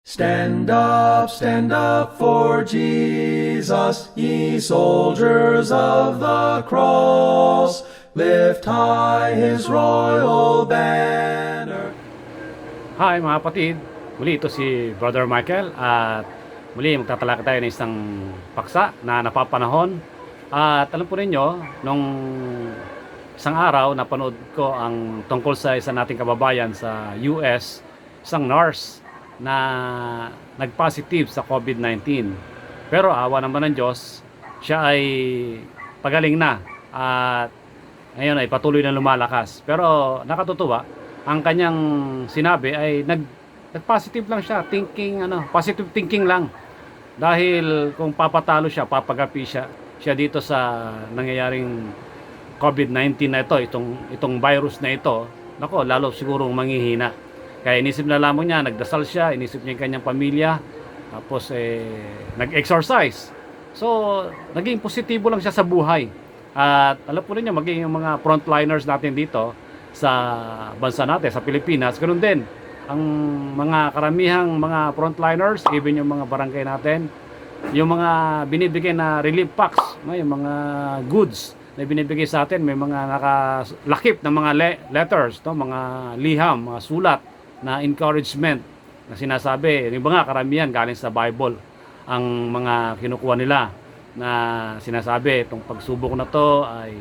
Stand up for Jesus, ye soldiers of the cross. Lift high his royal banner. Hi mga kapatid, muli ito si Brother Michael at muli magtatalakay tayo ng isang paksa na napapanahon. At alam po ninyo, nung isang araw napanood ko ang tungkol sa isa nating kababayan sa US, isang nurse na nag-positive sa COVID-19. Pero awa naman ng Diyos, siya ay pagaling na at ngayon ay patuloy na lumalakas. Pero nakatutuwa, ang kanyang sinabi ay nag-positive lang siya, positive thinking lang. Dahil kung papatalo siya, papagapi siya dito sa nangyayaring COVID-19 na ito, itong virus na ito, nako, lalo siguro manghihina. Kaya inisip na lamang niya, nagdasal siya, inisip niya yung kanyang pamilya, tapos nag-exercise. So, naging positibo lang siya sa buhay. At alam po niyo, maging yung mga frontliners natin dito sa bansa natin, sa Pilipinas, ganoon din. Ang mga karamihang mga frontliners, even yung mga barangay natin, yung mga binibigay na relief packs, yung mga goods na binibigay sa atin, may mga nakalakip na mga letters, mga liham, mga sulat na encouragement na sinasabi. Yung mga karamihan galing sa Bible ang mga kinukuha nila na sinasabi, itong pagsubok na to ay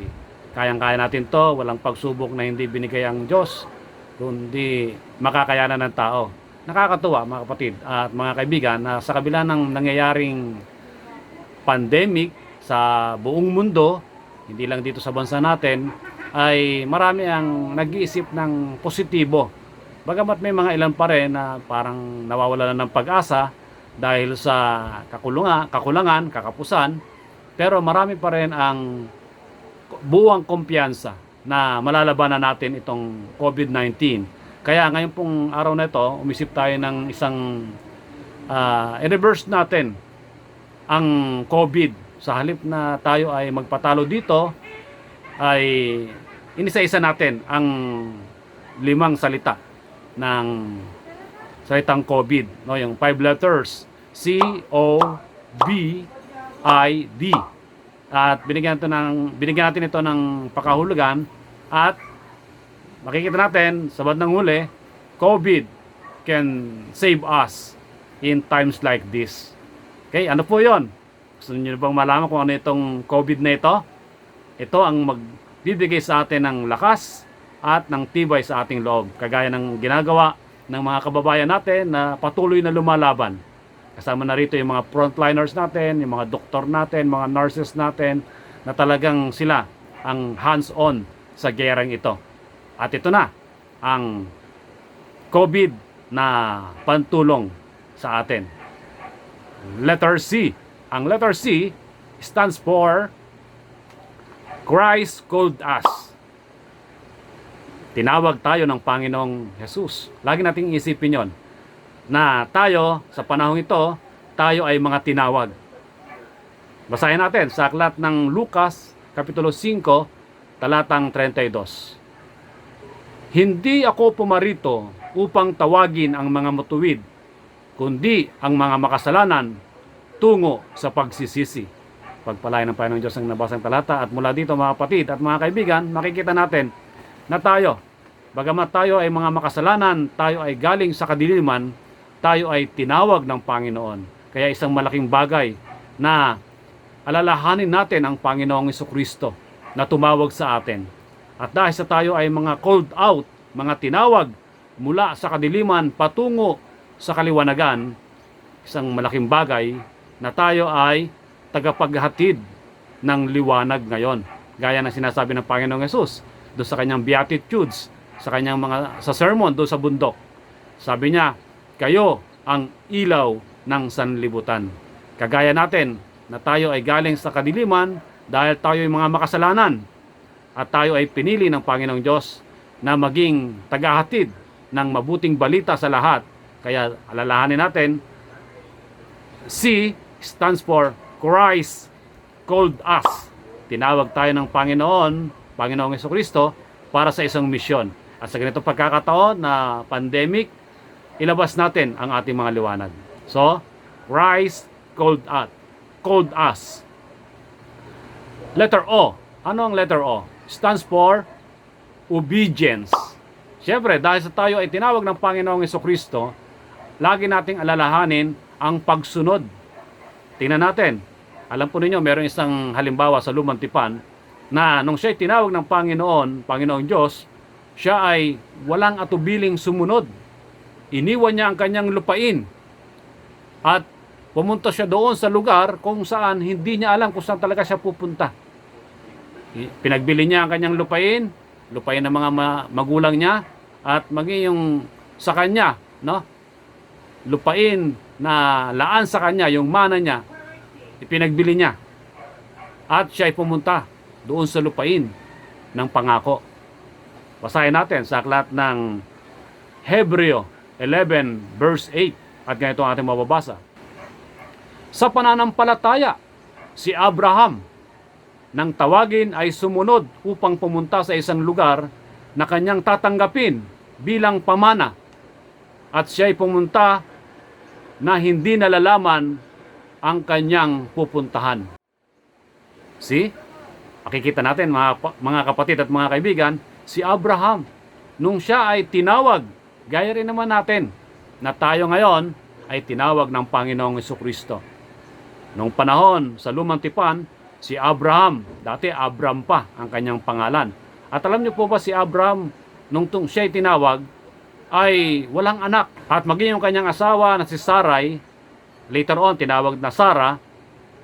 kayang-kaya natin to, walang pagsubok na hindi binigay ang Diyos, kundi makakayanan ng tao. Nakakatuwa mga kapatid at mga kaibigan na sa kabila ng nangyayaring pandemic sa buong mundo, hindi lang dito sa bansa natin, ay marami ang nag-iisip ng positibo. Bagamat may mga ilan pa rin na parang nawawala na ng pag-asa dahil sa kakulangan, kakapusan, pero marami pa rin ang buwang kumpiyansa na malalabanan natin itong COVID-19. Kaya ngayon pong araw na ito, umisip tayo ng isang i-reverse natin ang COVID. Sa halip na tayo ay magpatalo dito, ay inisa-isa natin ang 5 salita ng salitang COVID, yung 5 letters, C-O-V-I-D. At binigyan natin ito ng pakahulugan at makikita natin sa bandang huli, COVID can save us in times like this. Okay, ano po 'yon? Gusto niyo bang malaman kung ano itong COVID na ito? Ito ang magbibigay sa atin ng lakas at ng tibay sa ating loob, kagaya ng ginagawa ng mga kababayan natin na patuloy na lumalaban. Kasama na rito yung mga frontliners natin, yung mga doktor natin, mga nurses natin, na talagang sila ang hands-on sa gerang ito. At ito na ang COVID na pantulong sa atin. Letter C. Ang letter C stands for Christ called us. Tinawag tayo ng Panginoong Jesus. Lagi nating isipin yon, na tayo sa panahong ito, tayo ay mga tinawag. Basahin natin sa aklat ng Lucas, Kapitulo 5, talatang 32. Hindi ako pumarito upang tawagin ang mga matuwid, kundi ang mga makasalanan tungo sa pagsisisi. Pagpalain ng Panginoong Diyos ang nabasang talata. At mula dito mga kapatid at mga kaibigan, makikita natin na tayo, bagamat tayo ay mga makasalanan, tayo ay galing sa kadiliman, tayo ay tinawag ng Panginoon. Kaya isang malaking bagay na alalahanin natin ang Panginoong Jesucristo na tumawag sa atin. At dahil sa tayo ay mga called out, mga tinawag mula sa kadiliman patungo sa kaliwanagan, isang malaking bagay na tayo ay tagapaghatid ng liwanag ngayon. Gaya ng sinasabi ng Panginoong Hesus doon sa kanyang Beatitudes, sa kanyang sa sermon doon sa bundok. Sabi niya, kayo ang ilaw ng sanlibutan. Kagaya natin na tayo ay galing sa kadiliman dahil tayo ay mga makasalanan at tayo ay pinili ng Panginoong Diyos na maging tagahatid ng mabuting balita sa lahat. Kaya alalahanin natin, C stands for Christ called us. Tinawag tayo ng Panginoong Jesucristo para sa isang misyon. At sa ganitong pagkakataon na pandemic, ilabas natin ang ating mga liwanag. So, Christ called us. Letter O. Ano ang letter O? Stands for obedience. Siyempre, dahil sa tayo ay tinawag ng Panginoong Jesucristo, lagi nating alalahanin ang pagsunod. Tingnan natin. Alam po ninyo, meron isang halimbawa sa Lumang Tipan na nung siya'y tinawag ng Panginoong Diyos, siya ay walang atubiling sumunod. Iniwan niya ang kanyang lupain at pumunta siya doon sa lugar kung saan hindi niya alam kung saan talaga siya pupunta. Pinagbili niya ang kanyang lupain ng mga magulang niya at maging yung sa kanya, no? Lupain na laan sa kanya, yung mana niya, ipinagbili niya. At siya ay pumunta doon sa lupain ng pangako. Basahin natin sa aklat ng Hebreo 11 verse 8 at ganito ang ating mababasa. Sa pananampalataya, si Abraham nang tawagin ay sumunod upang pumunta sa isang lugar na kanyang tatanggapin bilang pamana at siya ay pumunta na hindi nalalaman ang kanyang pupuntahan. See? Makikita natin mga kapatid at mga kaibigan, si Abraham, nung siya ay tinawag, gaya rin naman natin, na tayo ngayon ay tinawag ng Panginoong Jesucristo. Nung panahon sa Lumang Tipan, si Abraham, dati Abram pa ang kanyang pangalan. At alam niyo po ba si Abraham, nung siya ay tinawag, ay walang anak. At maging yung kanyang asawa na si Sarai, later on tinawag na Sarah,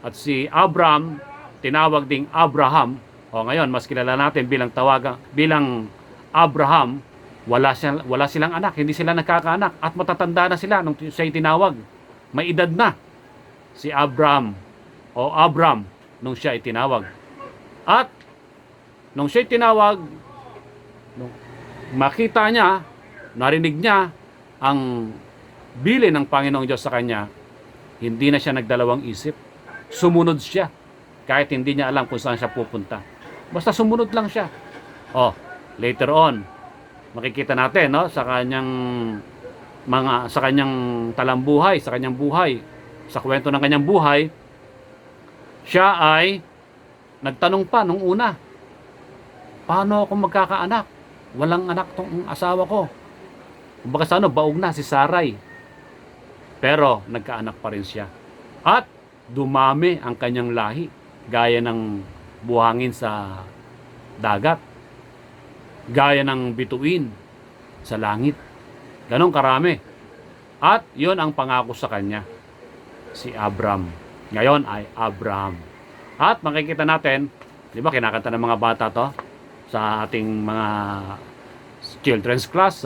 at si Abram, tinawag ding Abraham. O ngayon, mas kilala natin bilang Abraham, wala silang anak, hindi sila nagkakaanak. At matatanda na sila nung siya ay tinawag. May edad na si Abram nung siya ay tinawag. At nung siya ay tinawag, makita niya, narinig niya ang bilin ng Panginoong Diyos sa kanya, hindi na siya nagdalawang isip. Sumunod siya kahit hindi niya alam kung saan siya pupunta. Basta sumunod lang siya. Later on, makikita natin, no, sa kanyang talambuhay, sa kanyang buhay, sa kwento ng kanyang buhay, siya ay nagtanong pa nung una, paano ako magkakaanak? Walang anak tong asawa ko. Kumbaga sa baog na si Sarai. Pero nagkaanak pa rin siya. At dumami ang kanyang lahi, gaya ng buhangin sa dagat, gaya ng bituin sa langit. Ganon karami. At yon ang pangako sa kanya, si Abram. Ngayon ay Abraham. At makikita natin, di ba kinakanta ng mga bata to sa ating mga children's class,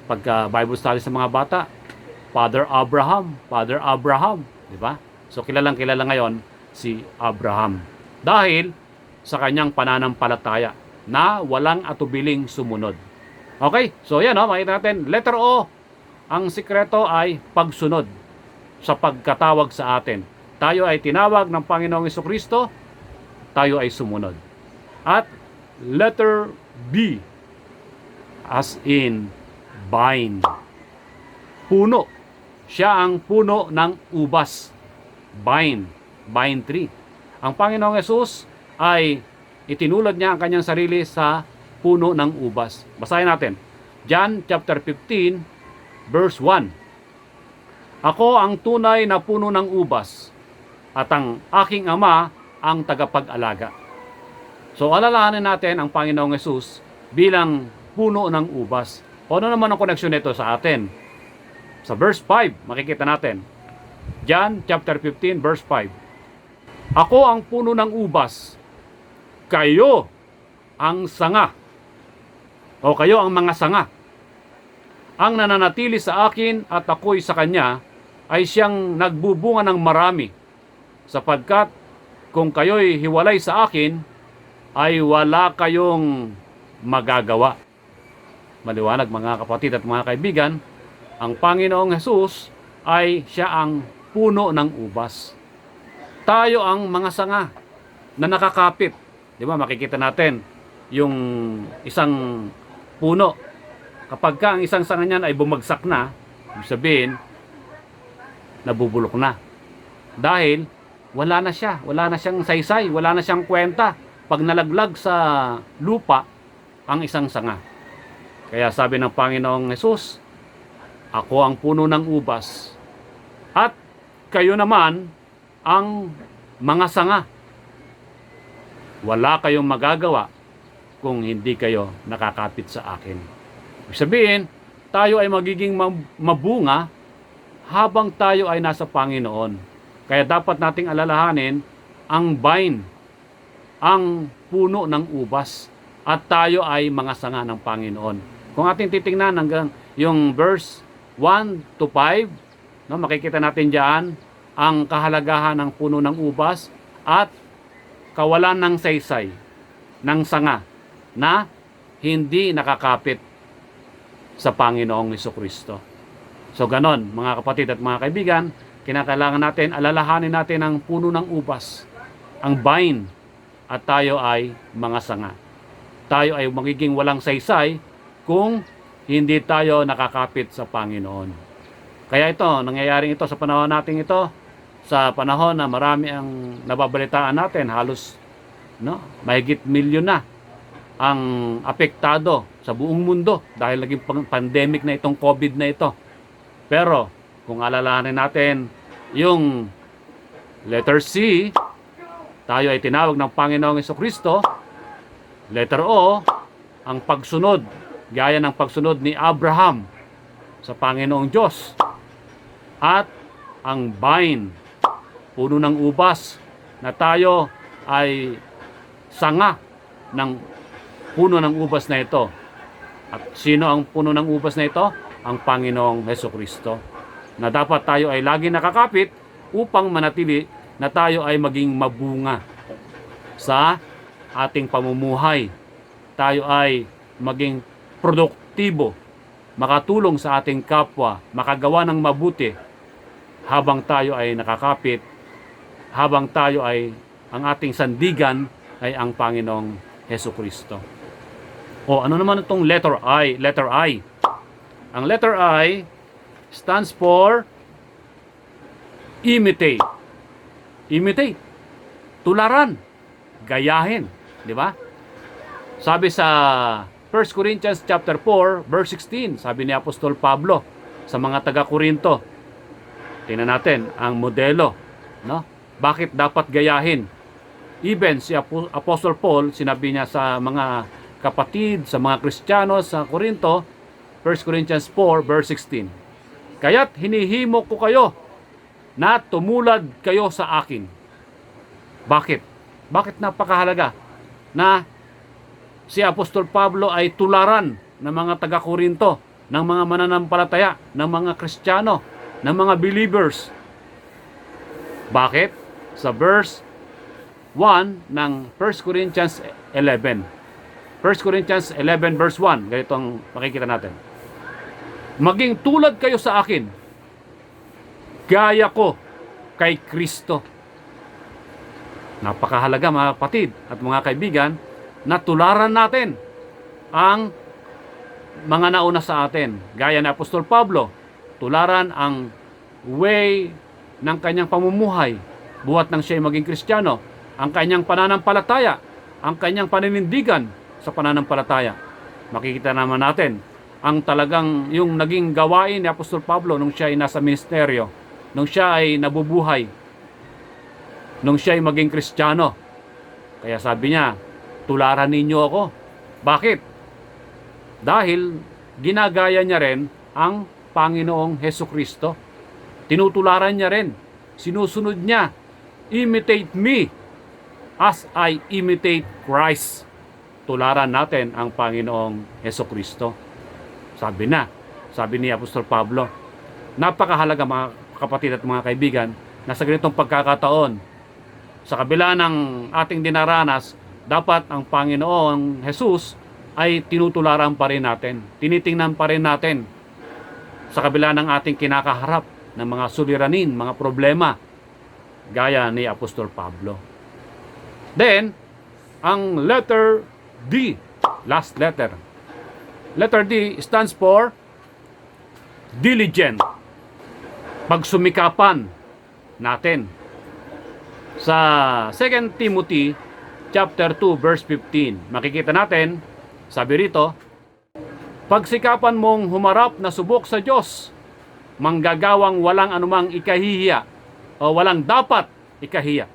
pagka Bible study sa mga bata, Father Abraham, di ba? So kilalang kilala ngayon si Abraham dahil sa kanyang pananampalataya na walang atubiling sumunod. Okay? So yan, makita natin, letter O, ang sikreto ay pagsunod sa pagkatawag sa atin. Tayo ay tinawag ng Panginoong Jesucristo, tayo ay sumunod. At letter B, as in vine. Puno. Siya ang puno ng ubas. Vine tree. Ang Panginoong Yesus ay itinulad niya ang kanyang sarili sa puno ng ubas. Basahin natin. John chapter 15 verse 1. Ako ang tunay na puno ng ubas at ang aking ama ang tagapag-alaga. So alalahanin natin ang Panginoong Yesus bilang puno ng ubas. O ano naman ang koneksyon nito sa atin? Sa verse 5, makikita natin. John chapter 15 verse 5. Ako ang puno ng ubas, kayo ang sanga. O kayo ang mga sanga. Ang nananatili sa akin at ako'y sa kanya ay siyang nagbubunga ng marami, sapagkat kung kayo'y hiwalay sa akin, ay wala kayong magagawa. Maliwanag mga kapatid at mga kaibigan, ang Panginoong Hesus ay siya ang puno ng ubas. Tayo ang mga sanga na nakakapit. Di ba, makikita natin yung isang puno Kapag ka ang isang sanga niyan ay bumagsak na, ibig sabihin, nabubulok na. Dahil wala na siya, wala na siyang saysay, wala na siyang kwenta pag nalaglag sa lupa ang isang sanga. Kaya sabi ng Panginoong Hesus, ako ang puno ng ubas at kayo naman ang mga sanga. Wala kayong magagawa kung hindi kayo nakakapit sa akin. Ibig sabihin, tayo ay magiging mabunga habang tayo ay nasa Panginoon. Kaya dapat nating alalahanin ang vine, ang puno ng ubas, at tayo ay mga sanga ng Panginoon. Kung ating titingnan hanggang yung verse 1 to 5, no, makikita natin diyan ang kahalagahan ng puno ng ubas at kawalan ng saysay ng sanga na hindi nakakapit sa Panginoong Hesukristo. So ganon, mga kapatid at mga kaibigan, kinakailangan natin, alalahanin natin ang puno ng ubas, ang vine, at tayo ay mga sanga. Tayo ay magiging walang saysay kung hindi tayo nakakapit sa Panginoon. Kaya ito, nangyayaring ito sa panahon natin ito, sa panahon na marami ang nababalitaan natin, halos mahigit milyon na ang apektado sa buong mundo dahil naging pandemic na itong COVID na ito. Pero kung alalahanin natin yung letter C, tayo ay tinawag ng Panginoong Hesukristo. Letter O, ang pagsunod, gaya ng pagsunod ni Abraham sa Panginoong Diyos. At ang vine, puno ng ubas, na tayo ay sanga ng puno ng ubas na ito. At sino ang puno ng ubas na ito? Ang Panginoong Hesukristo. Na dapat tayo ay lagi nakakapit upang manatili na tayo ay maging mabunga sa ating pamumuhay. Tayo ay maging produktibo, makatulong sa ating kapwa, makagawa ng mabuti habang tayo ay nakakapit, habang tayo ay ang ating sandigan ay ang Panginoong Hesukristo. O ano naman itong letter I? Letter I. Ang letter I stands for imitate. Imitate. Tularan. Gayahin. Di ba? Sabi sa 1 Corinthians chapter 4, verse 16, sabi ni Apostol Pablo sa mga taga-Korinto. Tingnan natin ang modelo, no? Bakit dapat gayahin? Even si Apostle Paul, sinabi niya sa mga kapatid, sa mga Kristiyano sa Korinto, 1 Corinthians 4, verse 16. Kaya't hinihimo ko kayo na tumulad kayo sa akin. Bakit? Bakit napakahalaga na si Apostol Pablo ay tularan ng mga taga-Korinto, ng mga mananampalataya, ng mga Kristiyano, ng mga believers? Bakit? Sa verse 1 ng 1 Corinthians 11. 1 Corinthians 11 verse 1, ganito ang makikita natin. Maging tulad kayo sa akin, gaya ko kay Kristo. Napakahalaga mga kapatid at mga kaibigan na tularan natin ang mga nauna sa atin. Gaya ni Apostol Pablo, tularan ang way ng kanyang pamumuhay, buhat nang siya maging Kristiyano, ang kanyang pananampalataya, ang kanyang paninindigan sa pananampalataya. Makikita naman natin ang talagang yung naging gawain ni Apostol Pablo nung siya ay nasa ministeryo, nung siya ay nabubuhay, nung siya ay maging Kristiyano. Kaya sabi niya, tularan ninyo ako. Bakit? Dahil ginagaya niya rin ang Panginoong Hesukristo. Tinutularan niya rin. Sinusunod niya. Imitate me as I imitate Christ. Tularan natin ang Panginoong Hesukristo. Sabi ni Apostol Pablo, napakahalaga mga kapatid at mga kaibigan na sa ganitong pagkakataon, sa kabila ng ating dinaranas, dapat ang Panginoong Jesus ay tinutularan pa rin natin. Tinitingnan pa rin natin sa kabila ng ating kinakaharap ng mga suliranin, mga problema, gaya ni Apostol Pablo. Then, ang letter D, last letter. Letter D stands for diligent. Pagsumikapan natin. Sa 2 Timothy chapter 2 verse 15, makikita natin, sabi rito, pagsikapan mong humarap na subok sa Diyos, manggagawang walang anumang ikahihiya o walang dapat ikahiya,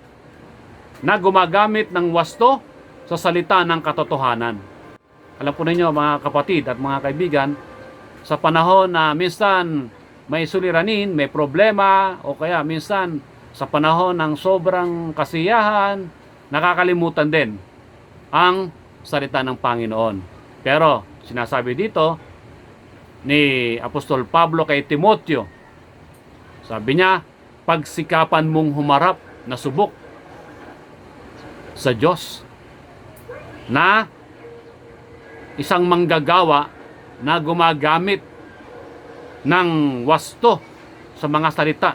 na gumagamit ng wasto sa salita ng katotohanan. Alam po ninyo mga kapatid at mga kaibigan, sa panahon na minsan may suliranin, may problema, o kaya minsan sa panahon ng sobrang kasiyahan, nakakalimutan din ang salita ng Panginoon. Pero sinasabi dito ni Apostol Pablo kay Timoteo, sabi niya, pagsikapan mong humarap na subok sa Diyos, na isang manggagawa na gumagamit ng wasto sa mga salita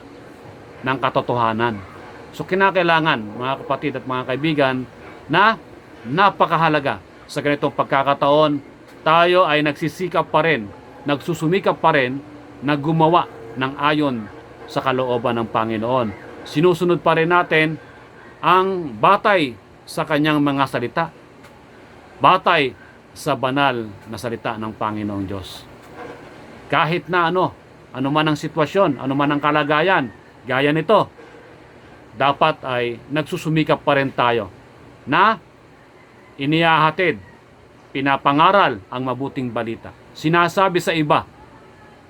ng katotohanan. So kinakailangan mga kapatid at mga kaibigan na napakahalaga sa ganitong pagkakataon, tayo ay nagsisikap pa rin, nagsusumikap pa rin na gumawa ng ayon sa kalooban ng Panginoon. Sinusunod pa rin natin ang batay sa kanyang mga salita, batay sa banal na salita ng Panginoong Diyos. Kahit na ano man ang sitwasyon, ano man ang kalagayan, gaya nito, dapat ay nagsusumikap pa rin tayo na inihahatid, pinapangaral ang mabuting balita. Sinasabi sa iba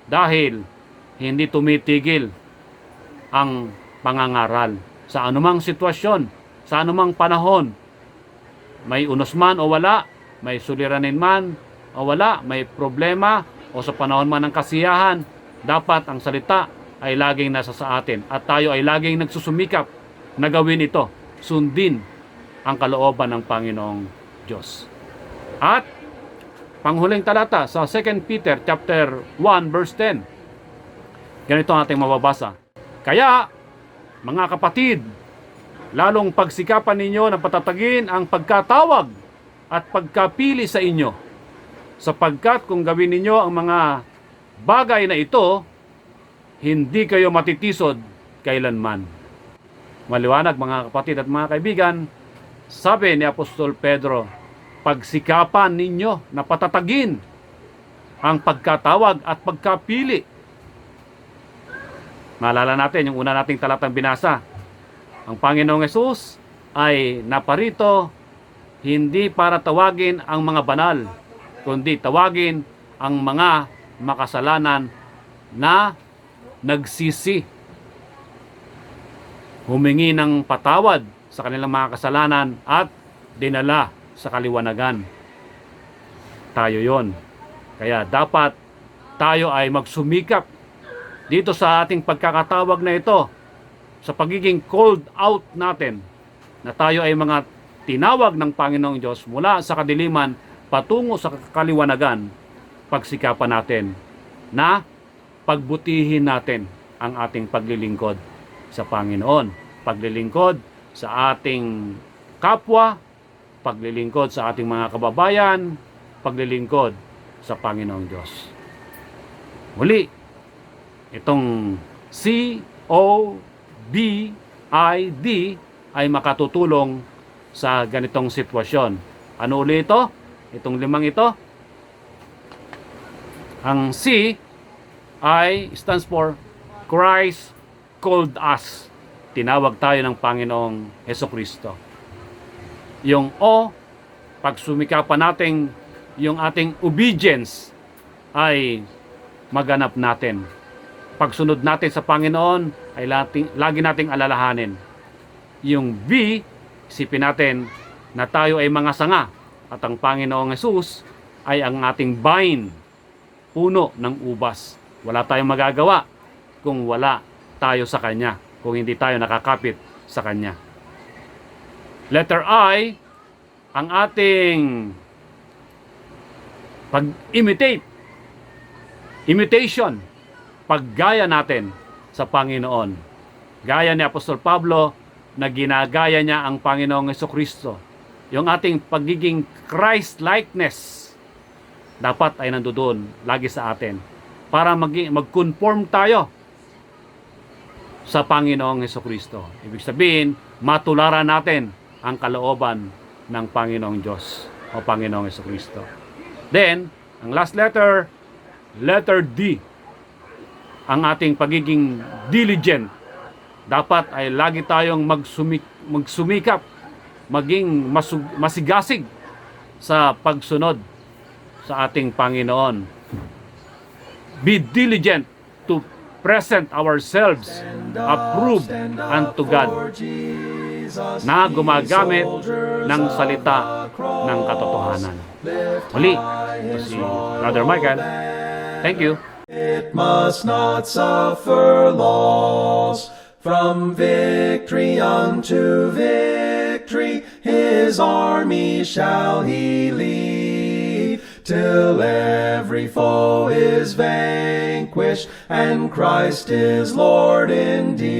dahil hindi tumitigil ang pangangaral sa anumang sitwasyon, sa anumang panahon. May unos man o wala, may suliranin man o wala, may problema o sa panahon man ng kasiyahan, dapat ang salita ay laging nasa sa atin at tayo ay laging nagsusumikap na gawin ito, sundin ang kalooban ng Panginoong Diyos. At panghuling talata sa 2 Peter chapter 1 verse 10. Ganito ang ating mababasa. Kaya, mga kapatid, lalong pagsikapan ninyo na patatagin ang pagkatawag at pagkapili sa inyo, sapagkat kung gawin ninyo ang mga bagay na ito, hindi kayo matitisod kailanman. Maliwanag mga kapatid at mga kaibigan, sabi ni Apostol Pedro, pagsikapan ninyo na patatagin ang pagkatawag at pagkapili. Maalala natin yung una nating talatang binasa. Ang Panginoong Hesus ay naparito hindi para tawagin ang mga banal, kundi tawagin ang mga makasalanan na nagsisi, humingi ng patawad sa kanilang mga kasalanan at dinala sa kaliwanagan. Tayo yon. Kaya dapat tayo ay magsumikap dito sa ating pagkakatawag na ito, sa pagiging called out natin, na tayo ay mga tinawag ng Panginoong Diyos mula sa kadiliman patungo sa kaliwanagan. Pagsikapan natin na pagbutihin natin ang ating paglilingkod sa Panginoon, paglilingkod sa ating kapwa, paglilingkod sa ating mga kababayan, paglilingkod sa Panginoong Diyos. Muli, itong COVID ay makatutulong sa ganitong sitwasyon. Ano uli ito? Itong limang ito. Ang C ay stands for Christ called us. Tinawag tayo ng Panginoong Hesukristo. Yung O, pagsumikapan natin yung ating obedience ay maganap natin. Pagsunod natin sa Panginoon ay lagi nating alalahanin. Yung B, isipin natin na tayo ay mga sanga at ang Panginoong Hesus ay ang ating vine, puno ng ubas. Wala tayong magagawa kung wala tayo sa Kanya, kung hindi tayo nakakapit sa Kanya. Letter I, ang ating imitation, paggaya natin sa Panginoon. Gaya ni Apostol Pablo na ginagaya niya ang Panginoong Hesukristo. Yung ating pagiging Christ-likeness dapat ay nandoon lagi sa atin para mag-conform tayo sa Panginoong Hesukristo. Ibig sabihin, matularan natin ang kalooban ng Panginoong Diyos o Panginoong Hesukristo. Then, ang last letter, letter D, ang ating pagiging diligent. Dapat ay lagi tayong magsumikap, maging masigasig sa pagsunod sa ating Panginoon. Be diligent to present ourselves approved unto God, na gumagamit ng salita ng katotohanan. Muli, ito si Brother Michael. Thank you. It must not suffer loss. From victory unto victory, his army shall he lead, till every foe is vanquished, and Christ is Lord indeed.